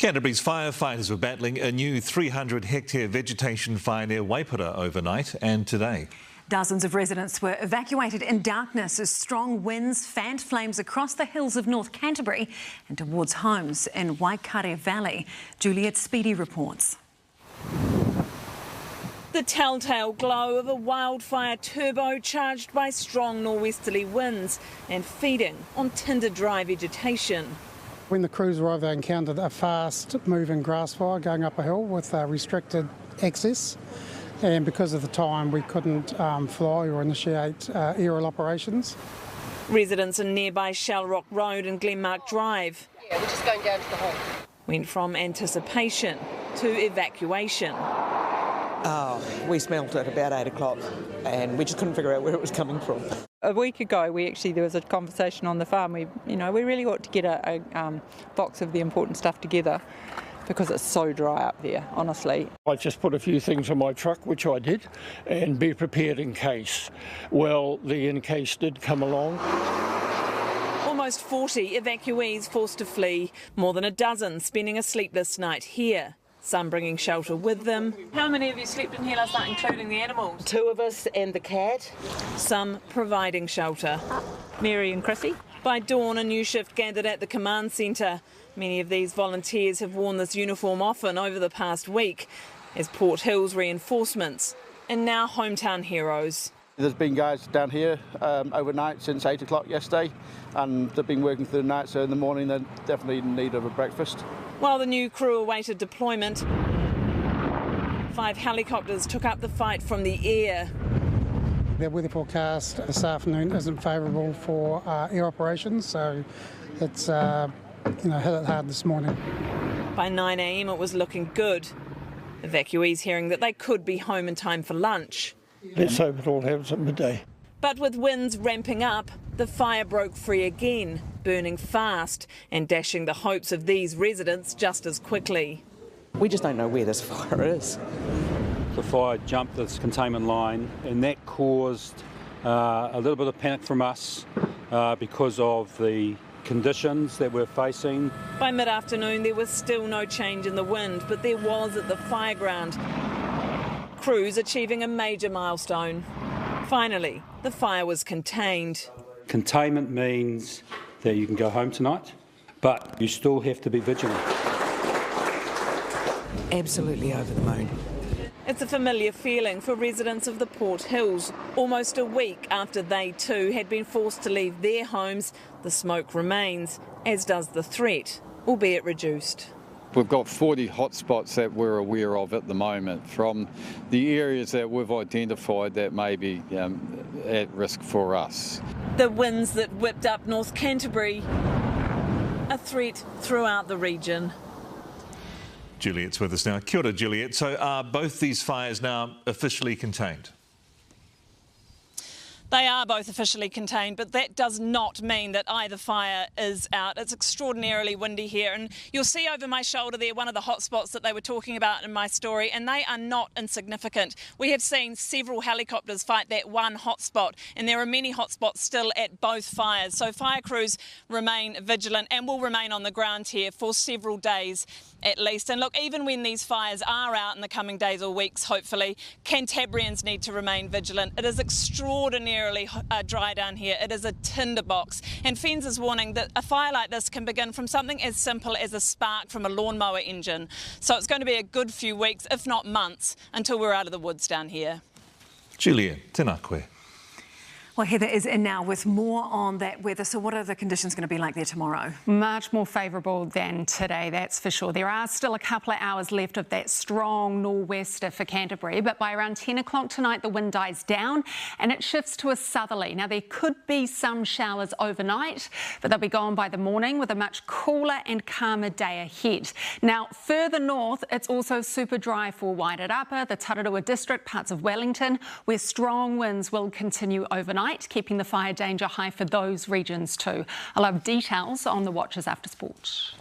Canterbury's firefighters were battling a new 300-hectare vegetation fire near Waipara overnight and today. Dozens of residents were evacuated in darkness as strong winds fanned flames across the hills of North Canterbury and towards homes in Waikato Valley. Juliet Speedy reports. The telltale glow of a wildfire turbocharged by strong norwesterly winds and feeding on tinder dry vegetation. When the crews arrived, they encountered a fast-moving grass fire going up a hill with restricted access, and because of the time we couldn't fly or initiate aerial operations. Residents in nearby Shellrock Road and Glenmark Drive we're just going down to the hall. Went from anticipation to evacuation. Oh, we smelt it about 8 o'clock and we just couldn't figure out where it was coming from. A week ago, there was a conversation on the farm. We really ought to get a box of the important stuff together because it's so dry up there, honestly. I just put a few things on my truck, which I did, and be prepared in case. Well, the in case did come along. Almost 40 evacuees forced to flee, more than a dozen spending a sleepless night here. Some bringing shelter with them. How many of you slept in here last night, including the animals? 2 of us and the cat. Some providing shelter. Mary and Chrissy. By dawn, a new shift gathered at the command centre. Many of these volunteers have worn this uniform often over the past week as Port Hills reinforcements and now hometown heroes. There's been guys down here overnight since 8 o'clock yesterday, and they've been working through the night, so in the morning they're definitely in need of a breakfast. While the new crew awaited deployment, 5 helicopters took up the fight from the air. The weather forecast this afternoon isn't favourable for air operations, so it's hit it hard this morning. By 9 a.m. it was looking good. Evacuees hearing that they could be home in time for lunch. Let's hope it all happens at midday. But with winds ramping up, the fire broke free again, burning fast and dashing the hopes of these residents just as quickly. We just don't know where this fire is. The fire jumped this containment line and that caused a little bit of panic from us because of the conditions that we're facing. By mid-afternoon there was still no change in the wind, but there was at the fireground. Crews achieving a major milestone. Finally, the fire was contained. Containment means that you can go home tonight, but you still have to be vigilant. Absolutely over the moon. It's a familiar feeling for residents of the Port Hills. Almost a week after they too had been forced to leave their homes, the smoke remains, as does the threat, albeit reduced. We've got 40 hotspots that we're aware of at the moment from the areas that we've identified that may be at risk for us. The winds that whipped up North Canterbury, a threat throughout the region. Juliet's with us now. Kia ora, Juliet. So are both these fires now officially contained? They are both officially contained, but that does not mean that either fire is out. It's extraordinarily windy here, and you'll see over my shoulder there one of the hotspots that they were talking about in my story, and they are not insignificant. We have seen several helicopters fight that one hotspot, and there are many hotspots still at both fires. So fire crews remain vigilant and will remain on the ground here for several days at least. And look, even when these fires are out in the coming days or weeks, hopefully, Cantabrians need to remain vigilant. It is extraordinarily dry down here. It is a tinderbox. And FENZ is warning that a fire like this can begin from something as simple as a spark from a lawnmower engine. So it's going to be a good few weeks, if not months, until we're out of the woods down here. Julia, tēnā koe. Well, Heather is in now with more on that weather. So what are the conditions going to be like there tomorrow? Much more favourable than today, that's for sure. There are still a couple of hours left of that strong nor'wester for Canterbury, but by around 10 o'clock tonight, the wind dies down and it shifts to a southerly. Now, there could be some showers overnight, but they'll be gone by the morning with a much cooler and calmer day ahead. Now, further north, it's also super dry for Wairarapa, the Tararua district, parts of Wellington, where strong winds will continue overnight, keeping the fire danger high for those regions too. I'll have details on the Watches After Sport.